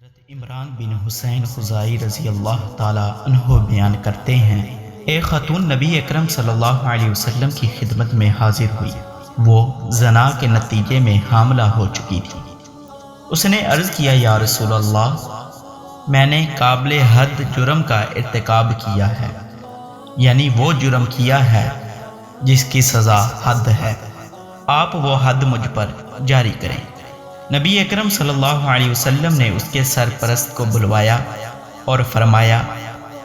حضرت عمران بن حسین خزائی رضی اللہ تعالیٰ عنہ بیان کرتے ہیں، ایک خاتون نبی اکرم صلی اللہ علیہ وسلم کی خدمت میں حاضر ہوئی۔ وہ زنا کے نتیجے میں حاملہ ہو چکی تھی۔ اس نے عرض کیا، یا رسول اللہ، میں نے قابل حد جرم کا ارتکاب کیا ہے، یعنی وہ جرم کیا ہے جس کی سزا حد ہے، آپ وہ حد مجھ پر جاری کریں۔ نبی اکرم صلی اللہ علیہ وسلم نے اس کے سرپرست کو بلوایا اور فرمایا،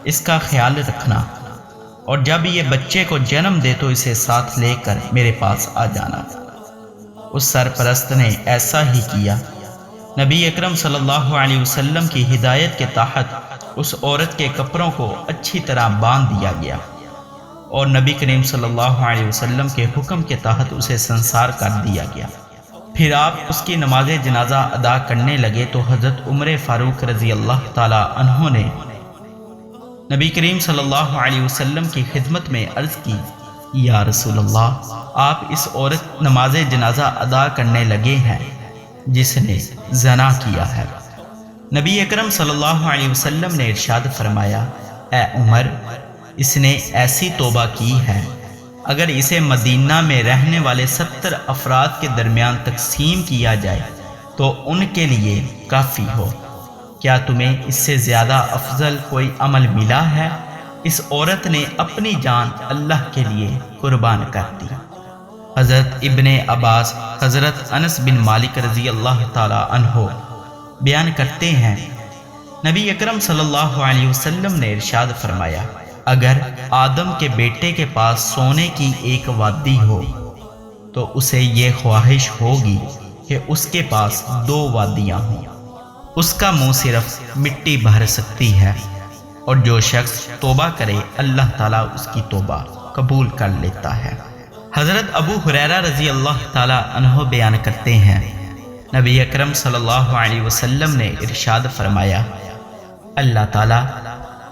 اس کا خیال رکھنا، اور جب یہ بچے کو جنم دے تو اسے ساتھ لے کر میرے پاس آ جانا۔ اس سرپرست نے ایسا ہی کیا۔ نبی اکرم صلی اللہ علیہ وسلم کی ہدایت کے تحت اس عورت کے کپڑوں کو اچھی طرح باندھ دیا گیا اور نبی کریم صلی اللہ علیہ وسلم کے حکم کے تحت اسے سنسار کر دیا گیا۔ پھر آپ اس کی نماز جنازہ ادا کرنے لگے تو حضرت عمر فاروق رضی اللہ تعالیٰ عنہ نے نبی کریم صلی اللہ علیہ وسلم کی خدمت میں عرض کی، یا رسول اللہ، آپ اس عورت نماز جنازہ ادا کرنے لگے ہیں جس نے زنا کیا ہے۔ نبی اکرم صلی اللہ علیہ وسلم نے ارشاد فرمایا، اے عمر، اس نے ایسی توبہ کی ہے، اگر اسے مدینہ میں رہنے والے 70 افراد کے درمیان تقسیم کیا جائے تو ان کے لیے کافی ہو۔ کیا تمہیں اس سے زیادہ افضل کوئی عمل ملا ہے؟ اس عورت نے اپنی جان اللہ کے لیے قربان کر دی۔ حضرت ابن عباس حضرت انس بن مالک رضی اللہ تعالی عنہ بیان کرتے ہیں، نبی اکرم صلی اللہ علیہ وسلم نے ارشاد فرمایا، اگر آدم کے بیٹے کے پاس سونے کی ایک وادی ہو تو اسے یہ خواہش ہوگی کہ اس کے پاس 2 وادیاں ہوں۔ اس کا منہ صرف مٹی بھر سکتی ہے، اور جو شخص توبہ کرے اللہ تعالیٰ اس کی توبہ قبول کر لیتا ہے۔ حضرت ابو ہریرہ رضی اللہ تعالیٰ عنہ بیان کرتے ہیں، نبی اکرم صلی اللہ علیہ وسلم نے ارشاد فرمایا، اللہ تعالیٰ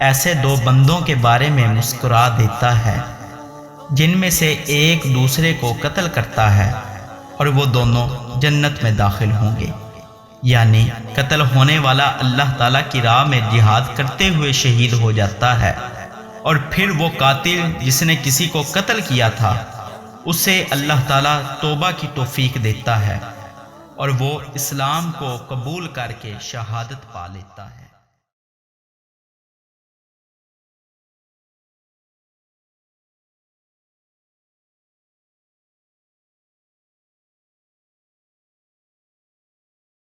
ایسے 2 بندوں کے بارے میں مسکرا دیتا ہے جن میں سے ایک دوسرے کو قتل کرتا ہے اور وہ دونوں جنت میں داخل ہوں گے، یعنی قتل ہونے والا اللہ تعالیٰ کی راہ میں جہاد کرتے ہوئے شہید ہو جاتا ہے، اور پھر وہ قاتل جس نے کسی کو قتل کیا تھا اسے اللہ تعالیٰ توبہ کی توفیق دیتا ہے اور وہ اسلام کو قبول کر کے شہادت پا لیتا ہے۔